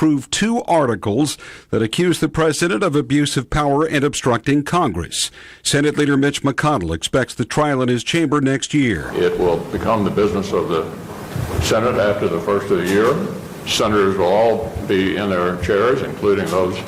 approved 2 articles that accuse the president of abuse of power and obstructing Congress. Senate Leader Mitch McConnell expects the trial in his chamber next year. It will become the business of the Senate after the first of the year. Senators will all be in their chairs, including those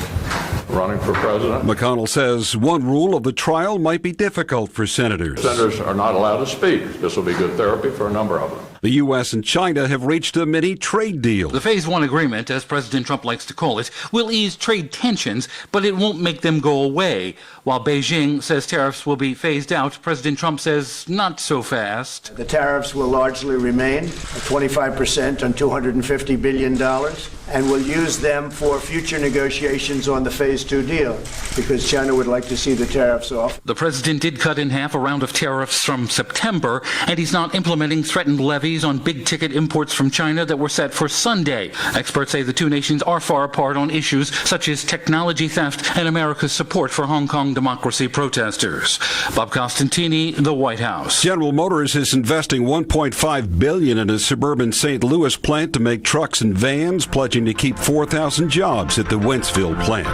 running for president. McConnell says one rule of the trial might be difficult for senators. Senators are not allowed to speak. This will be good therapy for a number of them. The U.S. and China have reached a mini trade deal. The Phase 1 agreement, as President Trump likes to call it, will ease trade tensions, but it won't make them go away. While Beijing says tariffs will be phased out, President Trump says not so fast. The tariffs will largely remain at 25% on $250 billion, and we'll use them for future negotiations on the Phase 2 deal, because China would like to see the tariffs off. The president did cut in half a round of tariffs from September, and he's not implementing threatened levies on big-ticket imports from China that were set for Sunday. Experts say the two nations are far apart on issues such as technology theft and America's support for Hong Kong democracy protesters. Bob Costantini, the White House. General Motors is investing $1.5 billion in a suburban St. Louis plant to make trucks and vans, pledging to keep 4,000 jobs at the Wentzville plant.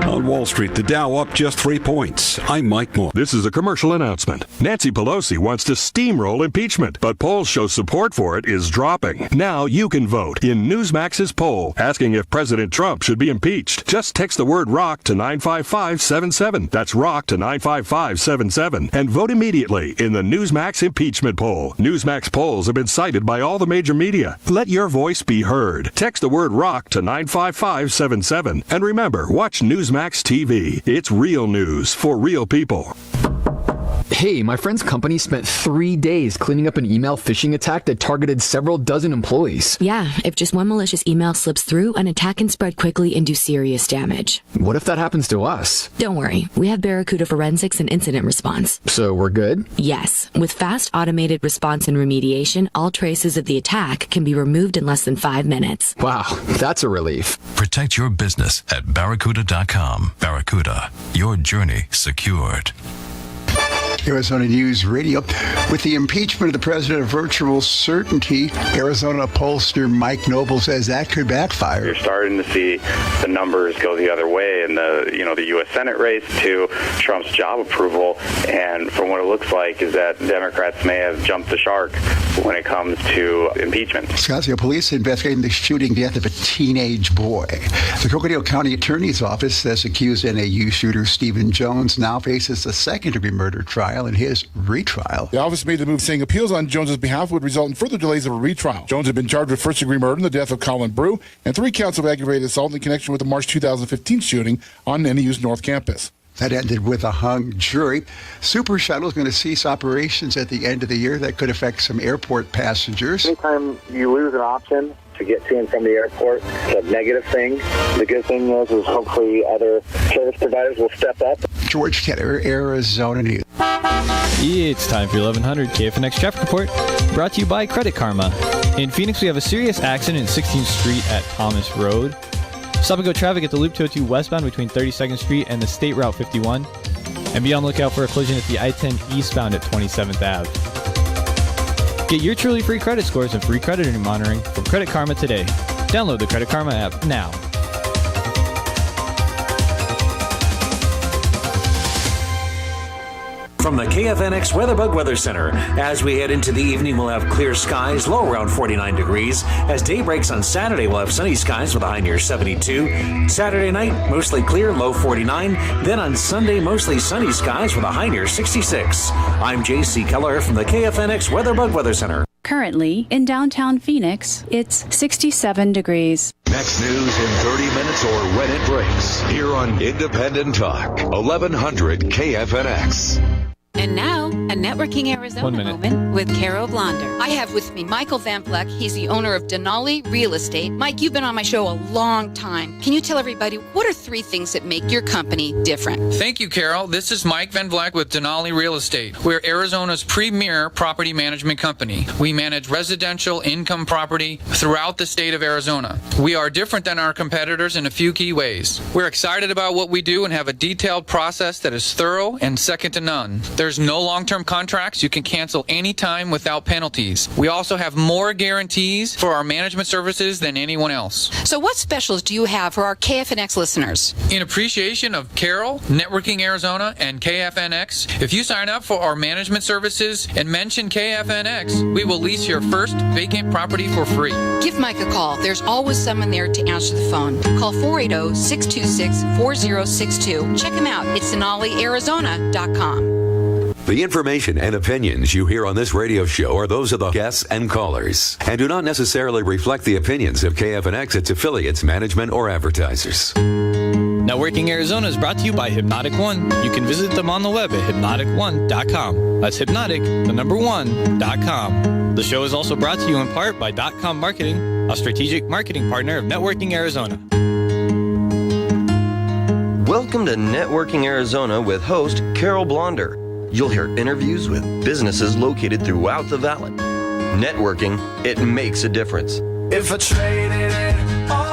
On Wall Street, the Dow up just 3 points. I'm Mike Moore. This is a commercial announcement. Nancy Pelosi wants to steamroll impeachment, but polls show support for it is dropping. Now you can vote in Newsmax's poll asking if President Trump should be impeached. Just text the word ROCK to 95577. That's ROCK to 95577 and vote immediately in the Newsmax impeachment poll. Newsmax polls have been cited by all the major media. Let your voice be heard. Text the word ROCK to 95577. And remember, watch Newsmax TV. It's real news for real people. Hey, my friend's company spent 3 days cleaning up an email phishing attack that targeted several dozen employees. Yeah, if just one malicious email slips through, an attack can spread quickly and do serious damage. What if that happens to us? Don't worry, we have Barracuda Forensics and Incident Response. So we're good? Yes. With fast automated response and remediation, all traces of the attack can be removed in less than 5 minutes. Wow, that's a relief. Protect your business at Barracuda.com. Barracuda, your journey secured. Arizona News Radio. With the impeachment of the president of virtual certainty, Arizona pollster Mike Noble says that could backfire. You're starting to see the numbers go the other way in the U.S. Senate race to Trump's job approval. And from what it looks like is that Democrats may have jumped the shark when it comes to impeachment. Scottsdale police investigating the shooting death of a teenage boy. The Coconino County Attorney's Office says accused NAU shooter Stephen Jones now faces a second-degree murder trial in his retrial. The office made the move saying appeals on Jones's behalf would result in further delays of a retrial. Jones had been charged with first-degree murder in the death of Colin Brew and 3 counts of aggravated assault in connection with the March 2015 shooting on NAU's North Campus. That ended with a hung jury. Super Shuttle is going to cease operations at the end of the year. That could affect some airport passengers. Anytime you lose an option to get to and from the airport, it's a negative thing. The good thing is hopefully other service providers will step up. George Taylor, Arizona News. It's time for 1100 KFNX Traffic Report, brought to you by Credit Karma. In Phoenix, we have a serious accident in 16th Street at Thomas Road. Stop and go traffic at the Loop 202 westbound between 32nd Street and the State Route 51. And be on the lookout for a collision at the I-10 eastbound at 27th Ave. Get your truly free credit scores and free credit monitoring from Credit Karma today. Download the Credit Karma app now. From the KFNX WeatherBug Weather Center. As we head into the evening, we'll have clear skies, low around 49 degrees. As day breaks on Saturday, we'll have sunny skies with a high near 72. Saturday night, mostly clear, low 49. Then on Sunday, mostly sunny skies with a high near 66. I'm J.C. Keller from the KFNX WeatherBug Weather Center. Currently, in downtown Phoenix, it's 67 degrees. Next news in 30 minutes or when it breaks. Here on Independent Talk, 1100 KFNX. And now, a Networking Arizona moment with Carol Blonder. I have with me Michael Van Vleck. He's the owner of Denali Real Estate. Mike, you've been on my show a long time. Can you tell everybody, what are 3 things that make your company different? Thank you, Carol. This is Mike Van Vleck with Denali Real Estate. We're Arizona's premier property management company. We manage residential income property throughout the state of Arizona. We are different than our competitors in a few key ways. We're excited about what we do and have a detailed process that is thorough and second to none. There's no long-term contracts you can cancel anytime without penalties. We also have more guarantees for our management services than anyone else. So what specials do you have for our KFNX listeners? In appreciation of Carol, Networking Arizona, and KFNX, if you sign up for our management services and mention KFNX, we will lease your first vacant property for free. Give Mike a call. There's always someone there to answer the phone. Call 480-626-4062. Check him out. It's DenaliArizona.com. The information and opinions you hear on this radio show are those of the guests and callers and do not necessarily reflect the opinions of KFNX, its affiliates, management, or advertisers. Networking Arizona is brought to you by Hypnotic One. You can visit them on the web at hypnotic1.com. That's hypnotic1.com. The show is also brought to you in part by .com Marketing, a strategic marketing partner of Networking Arizona. Welcome to Networking Arizona with host Carol Blonder. You'll hear interviews with businesses located throughout the valley. Networking, it makes a difference. If I traded it all.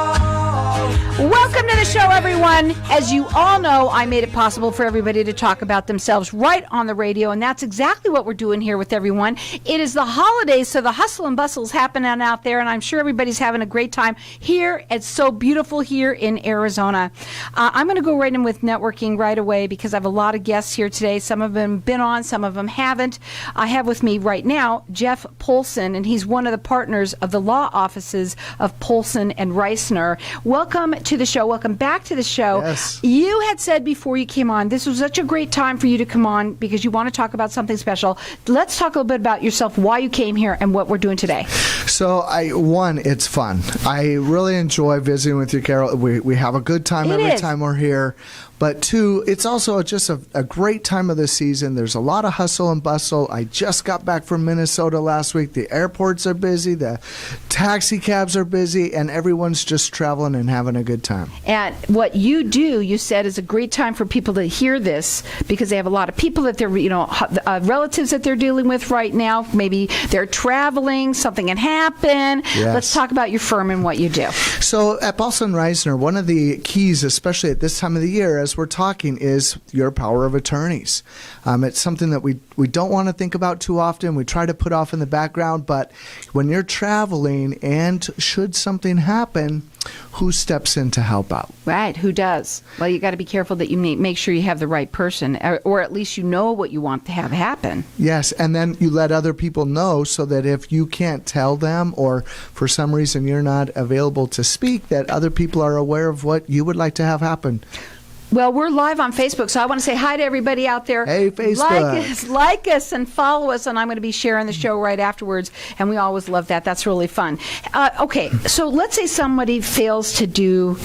Welcome to the show, everyone. As you all know, I made it possible for everybody to talk about themselves right on the radio, and that's exactly what we're doing here with everyone. It is the holidays, so the hustle and bustle is happening out there, and I'm sure everybody's having a great time here. It's so beautiful here in Arizona. I'm going to go right in with networking right away because I have a lot of guests here today. Some of them been on, some of them haven't. I have with me right now Jeff Paulsen, and he's one of the partners of the law offices of Paulsen and Reissner. Welcome to the show. Welcome back to the show. Yes. You had said before you came on, this was such a great time for you to come on because you want to talk about something special. Let's talk a little bit about yourself, why you came here, and what we're doing today. So, it's fun. I really enjoy visiting with you, Carol. We have a good time every time we're here. But two, it's also just a great time of the season. There's a lot of hustle and bustle. I just got back from Minnesota last week. The airports are busy, the taxi cabs are busy, and everyone's just traveling and having a good time. And what you do, you said, is a great time for people to hear this because they have a lot of people that they're, relatives that they're dealing with right now. Maybe they're traveling, something can happen. Yes. Let's talk about your firm and what you do. So at Paulsen Reissner, one of the keys, especially at this time of the year, as we're talking, is your power of attorneys. It's something that we don't want to think about too often. We try to put off in the background, but when you're traveling and should something happen, who steps in to help out? Right, who does? Well, you got to be careful that you make sure you have the right person, or at least you know what you want to have happen. Yes, and then you let other people know so that if you can't tell them or for some reason you're not available to speak, that other people are aware of what you would like to have happen. Well, we're live on Facebook, so I want to say hi to everybody out there. Hey, Facebook. Like us and follow us, and I'm going to be sharing the show right afterwards, and we always love that. That's really fun. Okay, so let's say somebody fails to do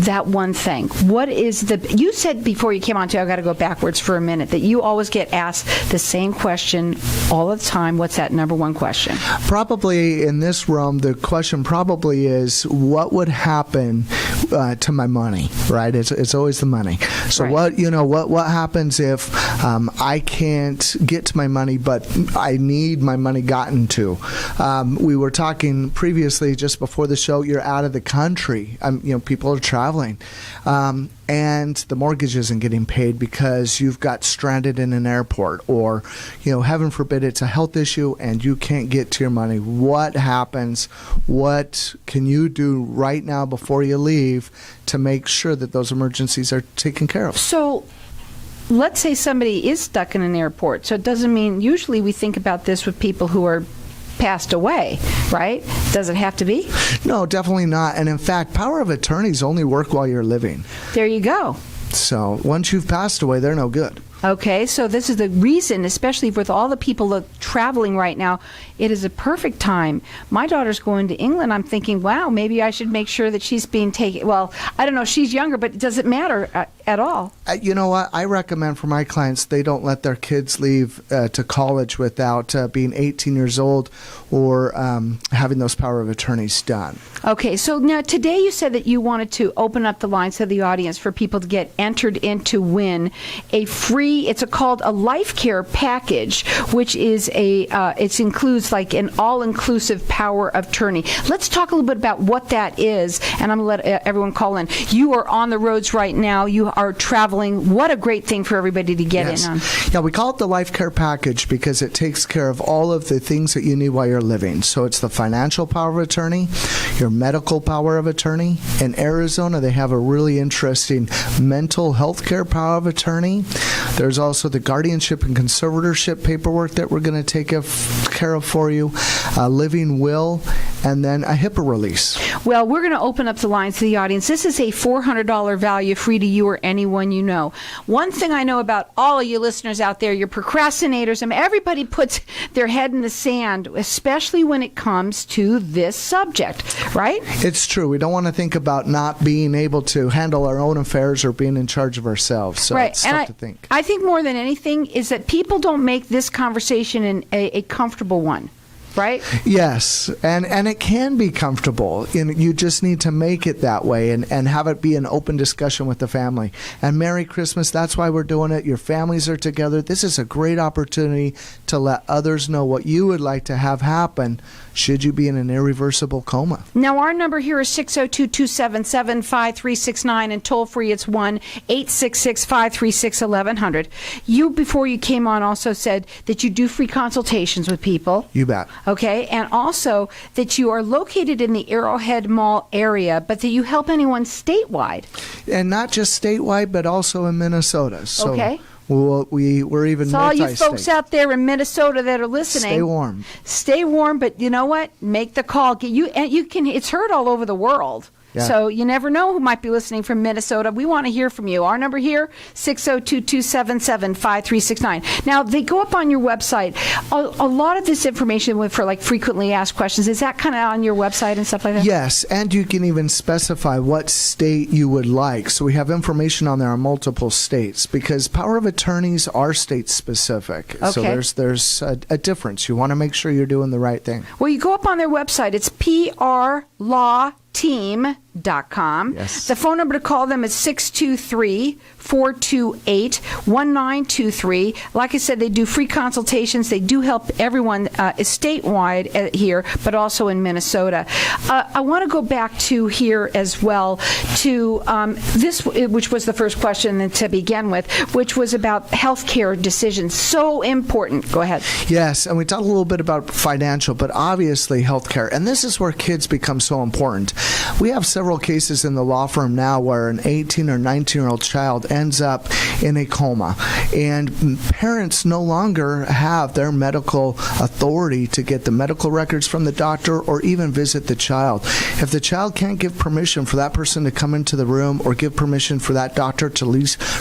that one thing. What is you said before you came on, too, I've got to go backwards for a minute, that you always get asked the same question all the time. What's that number one question? Probably in this realm, the question probably is, what would happen to my money, right? It's always the money. So right. What happens if I can't get to my money, but I need my money gotten to? We were talking previously, just before the show, you're out of the country. People are traveling. And the mortgage isn't getting paid because you've got stranded in an airport, or, heaven forbid, it's a health issue and you can't get to your money. What happens? What can you do right now before you leave to make sure that those emergencies are taken care of? So let's say somebody is stuck in an airport. So it doesn't mean, usually we think about this with people who are passed away, right? Does it have to be? No, definitely not. And in fact, power of attorneys only work while you're living. There you go. So once you've passed away, they're no good. Okay, so this is the reason, especially with all the people traveling right now, it is a perfect time. My daughter's going to England. I'm thinking, wow, maybe I should make sure that she's being taken. Well, I don't know, she's younger, but does it matter at all? You know what? I recommend for my clients, they don't let their kids leave to college without being 18 years old or having those power of attorneys done. Okay, so now today you said that you wanted to open up the lines to the audience for people to get entered in to win a free free. It's called a life care package, which is it includes like an all-inclusive power of attorney. Let's talk a little bit about what that is, and I'm going to let everyone call in. You are on the roads right now. You are traveling. What a great thing for everybody to get in on. Yeah, we call it the life care package because it takes care of all of the things that you need while you're living. So it's the financial power of attorney, your medical power of attorney. In Arizona, they have a really interesting mental health care power of attorney. There's also the guardianship and conservatorship paperwork that we're going to take care of for you, a living will, and then a HIPAA release. Well, we're going to open up the lines to the audience. This is a $400 value, free to you or anyone you know. One thing I know about all of you listeners out there, you're procrastinators. I mean, everybody puts their head in the sand, especially when it comes to this subject, right? It's true. We don't want to think about not being able to handle our own affairs or being in charge of ourselves. So right. It's tough to think. I think more than anything is that people don't make this conversation a comfortable one. Right? Yes, and it can be comfortable. You just need to make it that way and have it be an open discussion with the family. And Merry Christmas, that's why we're doing it. Your families are together. This is a great opportunity to let others know what you would like to have happen should you be in an irreversible coma. Now, our number here is 602-277-5369, and toll-free it's 1-866-536-1100. You, before you came on, also said that you do free consultations with people. You bet. Okay, and also that you are located in the Arrowhead Mall area, but that you help anyone statewide. And not just statewide, but also in Minnesota. So okay. We're even so all you folks out there in Minnesota that are listening, stay warm. Stay warm, but you know what? Make the call. You can. It's heard all over the world. Yeah. So you never know who might be listening from Minnesota. We want to hear from you. Our number here, 602-277-5369. Now, they go up on your website. A lot of this information for like frequently asked questions, is that kind of on your website and stuff like that? Yes, and you can even specify what state you would like. So we have information on there on multiple states because power of attorneys are state specific. Okay. So there's a difference. You want to make sure you're doing the right thing. Well, you go up on their website. It's prlawteam.com. Yes. The phone number to call them is 623-428-1923. Like I said, they do free consultations. They do help everyone statewide here, but also in Minnesota. I want to go back to here as well to this, which was the first question to begin with, which was about healthcare decisions. So important. Go ahead. Yes, and we talked a little bit about financial, but obviously healthcare. And this is where kids become so important. We have several cases in the law firm now where an 18 or 19-year-old child ends up in a coma, and parents no longer have their medical authority to get the medical records from the doctor or even visit the child. If the child can't give permission for that person to come into the room or give permission for that doctor to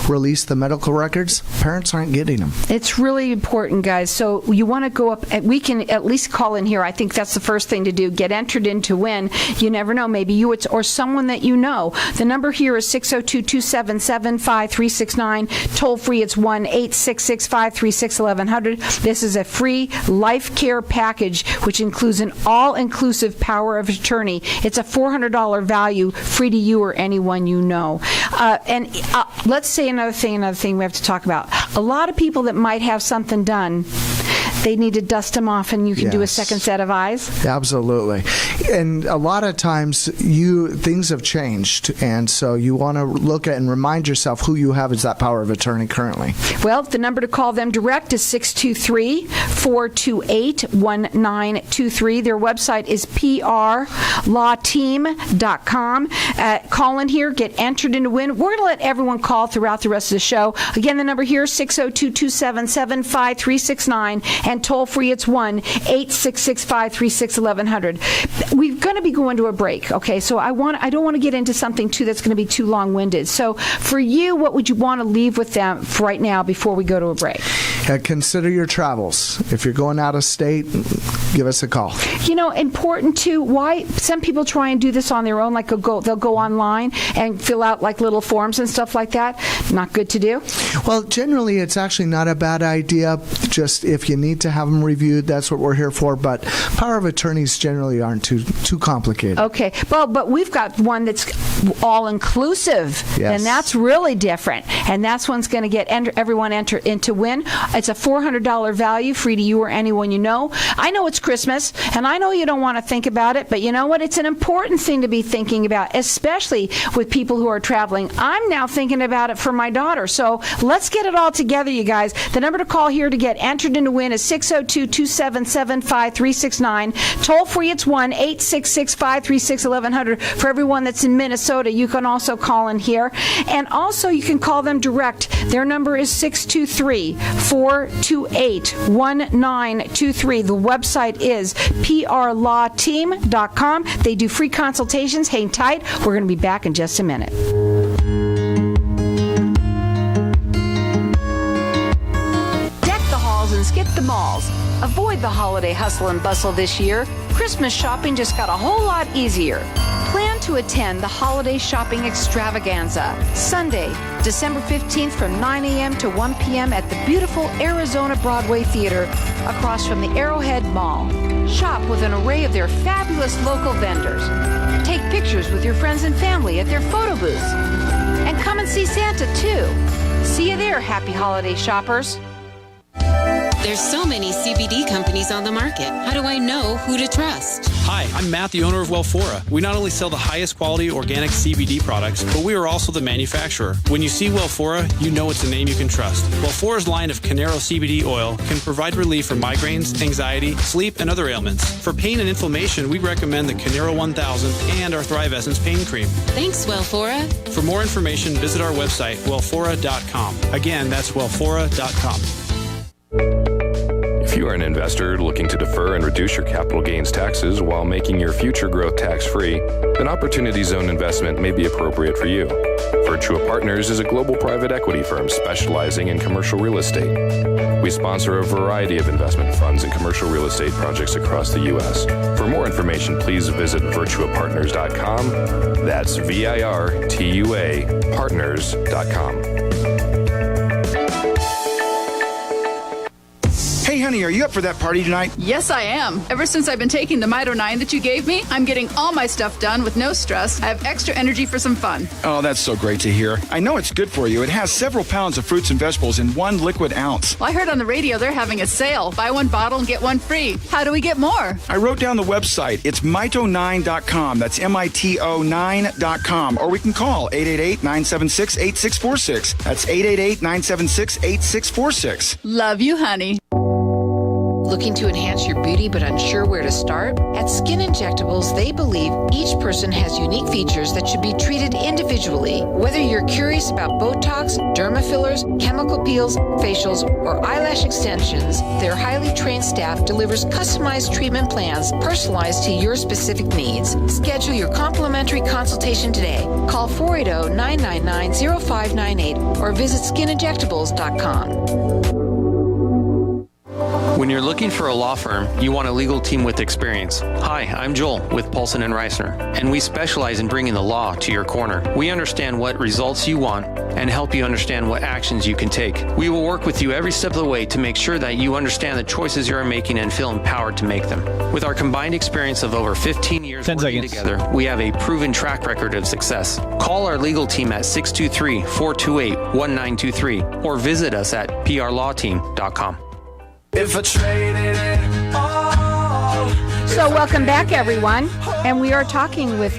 release the medical records, parents aren't getting them. It's really important, guys. So you want to go up, we can at least call in here. I think that's the first thing to do. Get entered in to win. You never know. Maybe you or someone that you know. The number here is 602-277-5369. Toll free, it's 1-866-536-1100. This is a free life care package, which includes an all-inclusive power of attorney. It's a $400 value, free to you or anyone you know. And let's say another thing we have to talk about. A lot of people that might have something done, they need to dust them off, and you can do a second set of eyes. Absolutely. And a lot of times things have changed, and so you want to look at and remind yourself who you have as that power of attorney currently. Well, the number to call them direct is 623-428-1923. Their website is prlawteam.com. Call in here, get entered in to win. We're going to let everyone call throughout the rest of the show. Again, the number here is 602-277-5369. And toll free, it's 1-866-536-1100. We're going to be going to a break, okay? So I don't want to get into something that's going to be too long-winded. So for you, what would you want to leave with them right now before we go to a break? Consider your travels. If you're going out of state, give us a call. Important too, why some people try and do this on their own, like they'll go online and fill out like little forms and stuff like that. Not good to do? Well, generally it's actually not a bad idea. Just if you need to have them reviewed, that's what we're here for. But power of attorneys generally aren't too complicated. Okay. Well, but we've got one that's all-inclusive, yes. And that's really different. And that's one's going to get everyone enter into win. It's a $400 value, free to you or anyone you know. I know it's Christmas, and I know you don't want to think about it, but you know what? It's an important thing to be thinking about, especially with people who are traveling. I'm now thinking about it for my daughter. So let's get it all together, you guys. The number to call here to get entered into win is 602-277-5369. Toll free, it's 1-866-536-1100. For everyone that's in Minnesota, you can also call in here. And also, you can call them direct. Their number is 623-428-1923. The website is prlawteam.com. They do free consultations. Hang tight. We're going to be back in just a minute. Deck the halls and skip the malls. Avoid the holiday hustle and bustle this year. Christmas shopping just got a whole lot easier. Plan to attend the Holiday Shopping Extravaganza, Sunday, December 15th from 9 a.m. to 1 p.m. at the beautiful Arizona Broadway Theater across from the Arrowhead Mall. Shop with an array of their fabulous local vendors. Take pictures with your friends and family at their photo booths. And come and see Santa, too. See you there, happy holiday shoppers. There's so many CBD companies on the market. How do I know who to trust? Hi, I'm Matt, the owner of Wellfora. We not only sell the highest quality organic CBD products, but we are also the manufacturer. When you see Wellfora, you know it's a name you can trust. Wellfora's line of Canero CBD oil can provide relief for migraines, anxiety, sleep, and other ailments. For pain and inflammation, we recommend the Canero 1000 and our Thrive Essence Pain Cream. Thanks, Wellfora. For more information, visit our website, wellfora.com. Again, that's wellfora.com. If you are an investor looking to defer and reduce your capital gains taxes while making your future growth tax-free, then Opportunity Zone investment may be appropriate for you. Virtua Partners is a global private equity firm specializing in commercial real estate. We sponsor a variety of investment funds and commercial real estate projects across the U.S. For more information, please visit virtuapartners.com. That's VIRTUA partners.com. Hey, honey, are you up for that party tonight? Yes, I am. Ever since I've been taking the Mito 9 that you gave me, I'm getting all my stuff done with no stress. I have extra energy for some fun. Oh, that's so great to hear. I know it's good for you. It has several pounds of fruits and vegetables in 1 liquid ounce. Well, I heard on the radio they're having a sale. Buy 1 bottle and get 1 free. How do we get more? I wrote down the website. It's mito9.com. That's MITO9.com. Or we can call 888-976-8646. That's 888-976-8646. Love you, honey. Looking to enhance your beauty but unsure where to start? At Skin Injectables, they believe each person has unique features that should be treated individually. Whether you're curious about Botox, derma fillers, chemical peels, facials, or eyelash extensions, their highly trained staff delivers customized treatment plans personalized to your specific needs. Schedule your complimentary consultation today. Call 480-999-0598 or visit skininjectables.com. When you're looking for a law firm, you want a legal team with experience. Hi, I'm Joel with Paulsen Reissner, and we specialize in bringing the law to your corner. We understand what results you want and help you understand what actions you can take. We will work with you every step of the way to make sure that you understand the choices you are making and feel empowered to make them. With our combined experience of over 15 years working together, we have a proven track record of success. Call our legal team at 623-428-1923 or visit us at prlawteam.com. If I traded it all. So welcome back, everyone. And we are talking with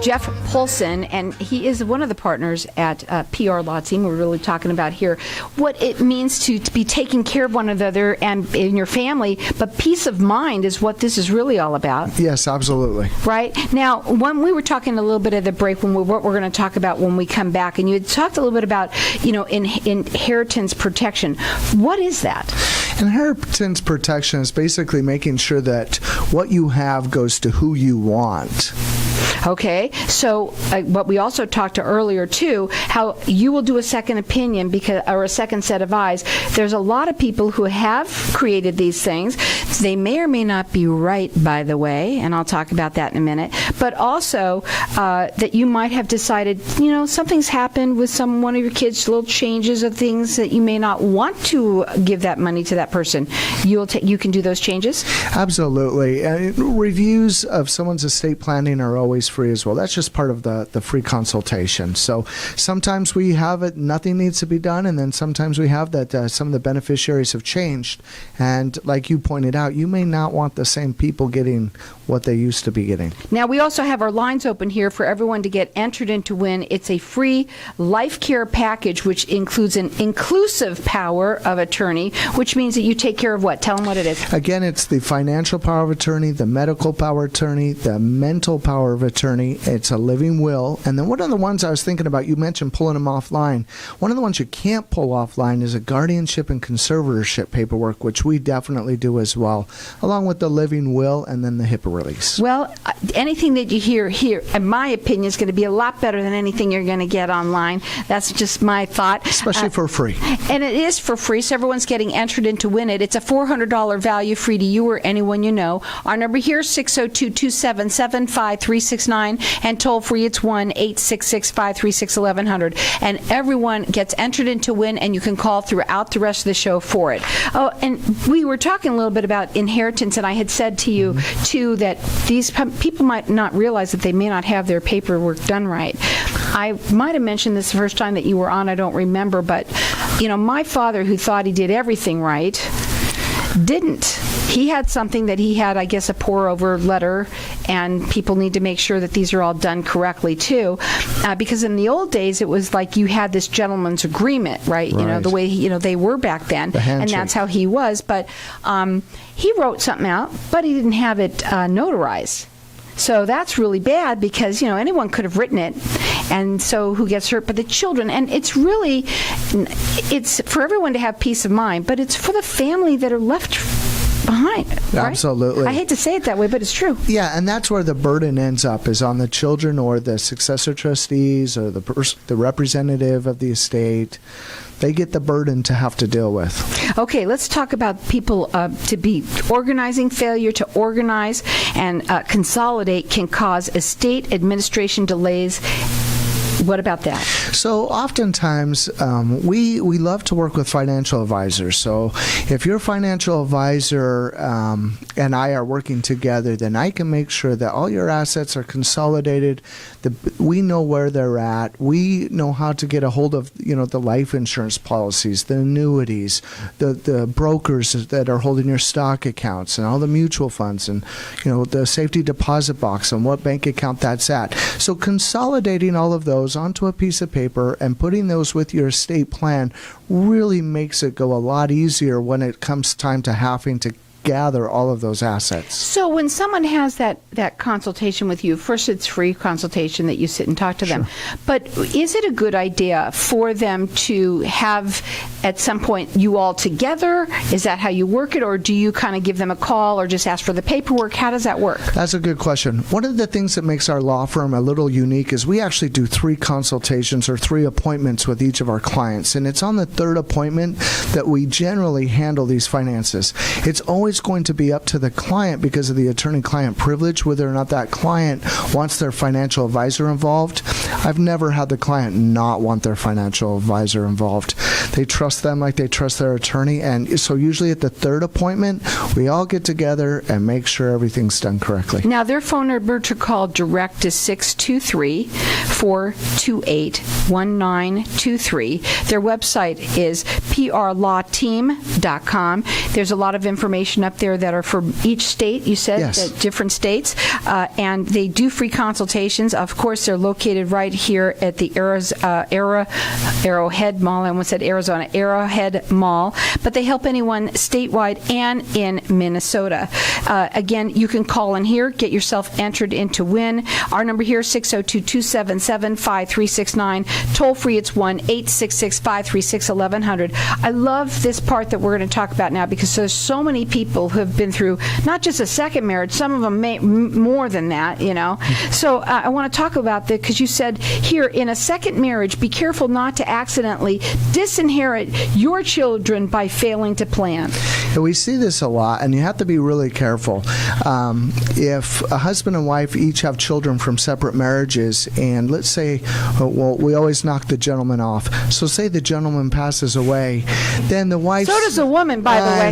Jeff Paulsen, and he is one of the partners at PR Law Team. We're really talking about here what it means to be taking care of one another and in your family, but peace of mind is what this is really all about. Yes, absolutely. Right? Now, when we were talking a little bit at the break, what we're going to talk about when we come back, and you had talked a little bit about, inheritance protection. What is that? Inheritance protection is basically making sure that what you have goes to who you want. Okay, so what we also talked to earlier too, how you will do a second opinion or a second set of eyes. There's a lot of people who have created these things. They may or may not be right, by the way, and I'll talk about that in a minute. But also that you might have decided, something's happened with one of your kids, little changes of things that you may not want to give that money to that person. You can do those changes? Absolutely. Reviews of someone's estate planning are always free as well. That's just part of the free consultation. So sometimes we have it, nothing needs to be done, and then sometimes we have that some of the beneficiaries have changed. And like you pointed out, you may not want the same people getting what they used to be getting. Now, we also have our lines open here for everyone to get entered in to win. It's a free life care package, which includes an inclusive power of attorney, which means that you take care of what? Tell them what it is. Again, it's the financial power of attorney, the medical power of attorney, the mental power of attorney. It's a living will. And then one of the ones I was thinking about, you mentioned pulling them offline. One of the ones you can't pull offline is a guardianship and conservatorship paperwork, which we definitely do as well, along with the living will and then the HIPAA release. Well, anything that you hear here, in my opinion, is going to be a lot better than anything you're going to get online. That's just my thought. Especially for free. And it is for free, so everyone's getting entered in to win it. It's a $400 value, free to you or anyone you know. Our number here is 602-277-5369, and toll free it's 1-866-536-1100. And everyone gets entered in to win, and you can call throughout the rest of the show for it. Oh, and we were talking a little bit about inheritance, and I had said to you, too, that these people might not realize that they may not have their paperwork done right. I might have mentioned this the first time that you were on, I don't remember, but, my father, who thought he did everything right, didn't. He had something that he had, I guess, a pour-over letter, and people need to make sure that these are all done correctly, too, because in the old days, it was like you had this gentleman's agreement, right? The way, they were back then, and that's how he was, but he wrote something out, but he didn't have it notarized. So that's really bad because, anyone could have written it, and so who gets hurt? But the children. And it's for everyone to have peace of mind, but it's for the family that are left behind. Right? Absolutely. I hate to say it that way, but it's true. Yeah, and that's where the burden ends up, is on the children or the successor trustees or the representative of the estate. They get the burden to have to deal with. Okay, let's talk about people to be organizing. Failure to organize and consolidate can cause estate administration delays. What about that? So oftentimes, we love to work with financial advisors. So if your financial advisor and I are working together, then I can make sure that all your assets are consolidated. We know where they're at. We know how to get a hold of, the life insurance policies, the annuities, the brokers that are holding your stock accounts, and all the mutual funds, and the safety deposit box and what bank account that's at. So consolidating all of those onto a piece of paper and putting those with your estate plan really makes it go a lot easier when it comes time to having to gather all of those assets. So when someone has that consultation with you, first it's free consultation that you sit and talk to them, but is it a good idea for them to have at some point you all together? Is that how you work it, or do you kind of give them a call or just ask for the paperwork? How does that work? That's a good question. One of the things that makes our law firm a little unique is we actually do 3 consultations or 3 appointments with each of our clients, and it's on the 3rd appointment that we generally handle these finances. It's always going to be up to the client because of the attorney-client privilege, whether or not that client wants their financial advisor involved. I've never had the client not want their financial advisor involved. They trust them like they trust their attorney, and so usually at the 3rd appointment, we all get together and make sure everything's done correctly. Now, their phone number to call direct is 623-428-1923. Their website is prlawteam.com. There's a lot of information up there that are for each state, you said, yes. Different states, and they do free consultations. Of course, they're located right here at the Arrowhead Mall. I almost said Arizona Arizona, Arrowhead Mall, but they help anyone statewide and in Minnesota. Again, you can call in here, get yourself entered in to win. Our number here is 602-277-5369. Toll free, it's 1-866-536-1100. I love this part that we're going to talk about now because there's so many people who have been through not just a second marriage, some of them more than that, you know. So I want to talk about that because you said here, in a second marriage, be careful not to accidentally disinherit your children by failing to plan. And we see this a lot, and you have to be really careful. If a husband and wife each have children from separate marriages, and let's say, well, we always knock the gentleman off. So say the gentleman passes away, then the wife... So does a woman, by the way. I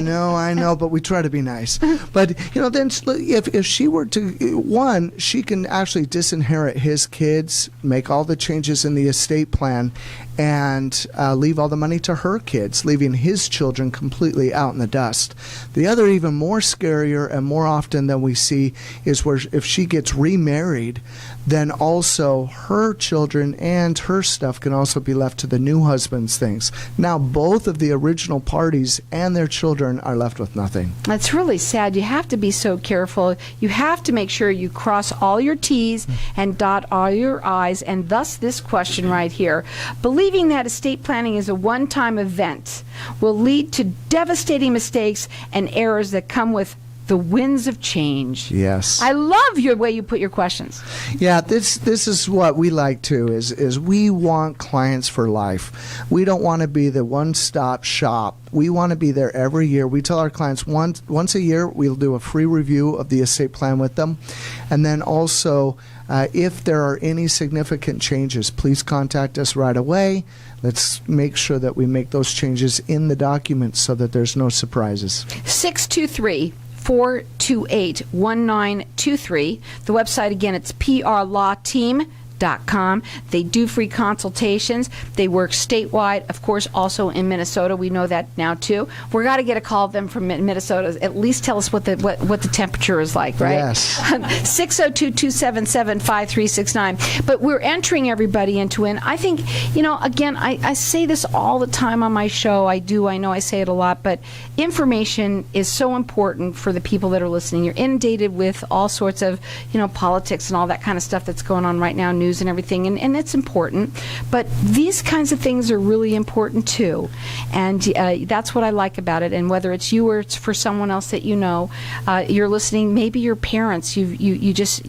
know, but we try to be nice. But, you know, then if she were to, one, she can actually disinherit his kids, make all the changes in the estate plan, and leave all the money to her kids, leaving his children completely out in the dust. The other, even more scarier and more often than we see, is where if she gets remarried, then also her children and her stuff can also be left to the new husband's things. Now both of the original parties and their children are left with nothing. That's really sad. You have to be so careful. You have to make sure you cross all your T's and dot all your I's, and thus this question right here. Believing that estate planning is a one-time event will lead to devastating mistakes and errors that come with the winds of change. Yes. I love your way you put your questions. Yeah, this is what we like to, is we want clients for life. We don't want to be the one-stop shop. We want to be there every year. We tell our clients once a year we'll do a free review of the estate plan with them. And then also, if there are any significant changes, please contact us right away. Let's make sure that we make those changes in the documents so that there's no surprises. 623-428-1923. The website, again, it's prlawteam.com. They do free consultations. They work statewide, of course, also in Minnesota. We know that now too. We're got to get a call of them from Minnesota. At least tell us what the temperature is like, right? Yes. 602-277-5369. But we're entering everybody into it. I think, you know, again, I say this all the time on my show. I know I say it a lot, but information is so important for the people that are listening. You're inundated with all sorts of, you know, politics and all that kind of stuff that's going on right now, news and everything, and it's important, but these kinds of things are really important too, and that's what I like about it. And whether it's you or it's for someone else that you know, you're listening, maybe your parents, you just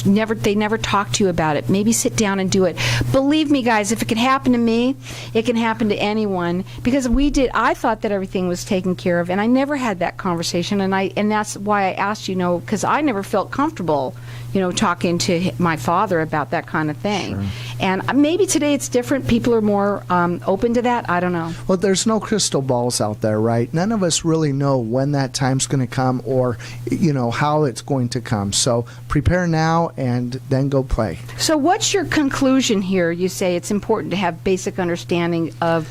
they never talk to you about it. Maybe sit down and do it. Believe me, guys, if it can happen to me, it can happen to anyone, because I thought that everything was taken care of, and I never had that conversation, and that's why I asked, you know, because I never felt comfortable, you know, talking to my father about that kind of thing. Sure. And maybe today it's different. People are more open to that. I don't know. Well, there's no crystal balls out there, right? None of us really know when that time's going to come, or, you know, how it's going to come. So prepare now and then go play. So what's your conclusion here? You say it's important to have basic understanding of...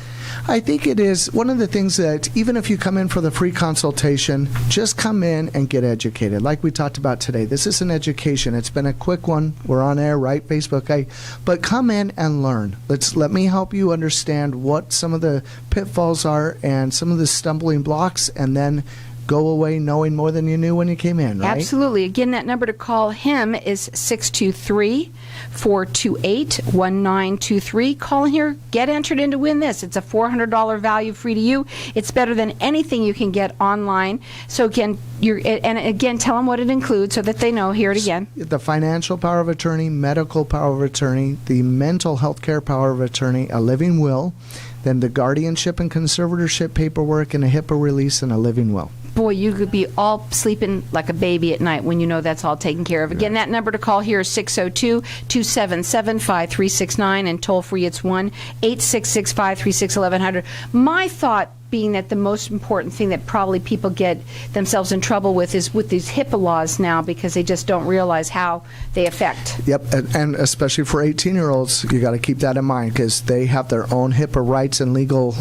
I think it is one of the things that even if you come in for the free consultation, just come in and get educated. Like we talked about today, this is an education. It's been a quick one. We're on air, right? Facebook. But come in and learn. Let me help you understand what some of the pitfalls are and some of the stumbling blocks, and then go away knowing more than you knew when you came in, right? Absolutely. Again, that number to call him is 623-428-1923. Call in here. Get entered in to win this. It's a $400 value, free to you. It's better than anything you can get online. So again, tell them what it includes so that they know. Hear it again. The financial power of attorney, medical power of attorney, the mental health care power of attorney, a living will, then the guardianship and conservatorship paperwork, and a HIPAA release, and a living will. Boy, you could be all sleeping like a baby at night when you know that's all taken care of. Again, that number to call here is 602-277-5369, and toll free it's 1-866-536-1100. My thought being that the most important thing that probably people get themselves in trouble with is with these HIPAA laws now, because they just don't realize how they affect. Yep, and especially for 18-year-olds, you got to keep that in mind, because they have their own HIPAA rights and legal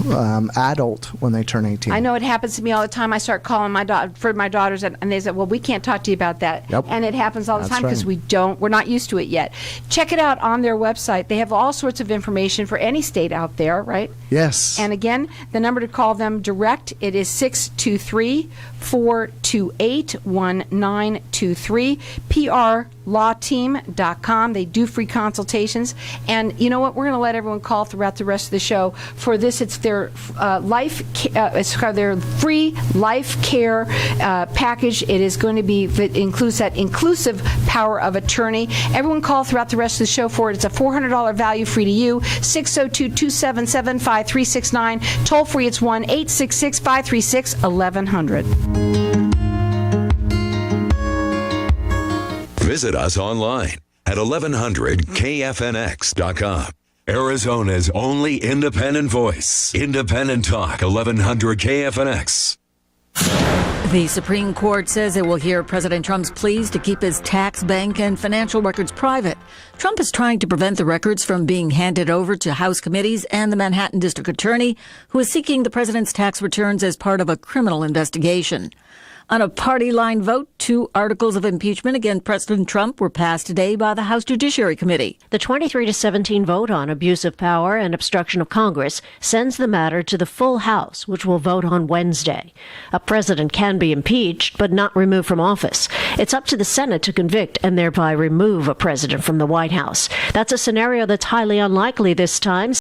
adult when they turn 18. I know it happens to me all the time. I start calling for my daughters, and they say, well, we can't talk to you about that. Yep. And it happens all the That's time because right. we're not used to it yet. Check it out on their website. They have all sorts of information for any state out there, right? Yes. And again, the number to call them direct, it is 623-428-1923, prlawteam.com. They do free consultations. And you know what? We're going to let everyone call throughout the rest of the show. For this, it's their their free life care package. It is going to be, it includes that inclusive power of attorney. Everyone call throughout the rest of the show for it. It's a $400 value free to you. 602-277-5369. Toll free, it's 1-866-536-1100. Visit us online at 1100kfnx.com. Arizona's only independent voice. Independent Talk, 1100 KFNX. The Supreme Court says it will hear President Trump's pleas to keep his tax, bank, and financial records private. Trump is trying to prevent the records from being handed over to House committees and the Manhattan District Attorney, who is seeking the president's tax returns as part of a criminal investigation. On a party-line vote, 2 articles of impeachment against President Trump were passed today by the House Judiciary Committee. The 23-17 vote on abuse of power and obstruction of Congress sends the matter to the full House, which will vote on Wednesday. A president can be impeached, but not removed from office. It's up to the Senate to convict and thereby remove a president from the White House. That's a scenario that's highly unlikely this time.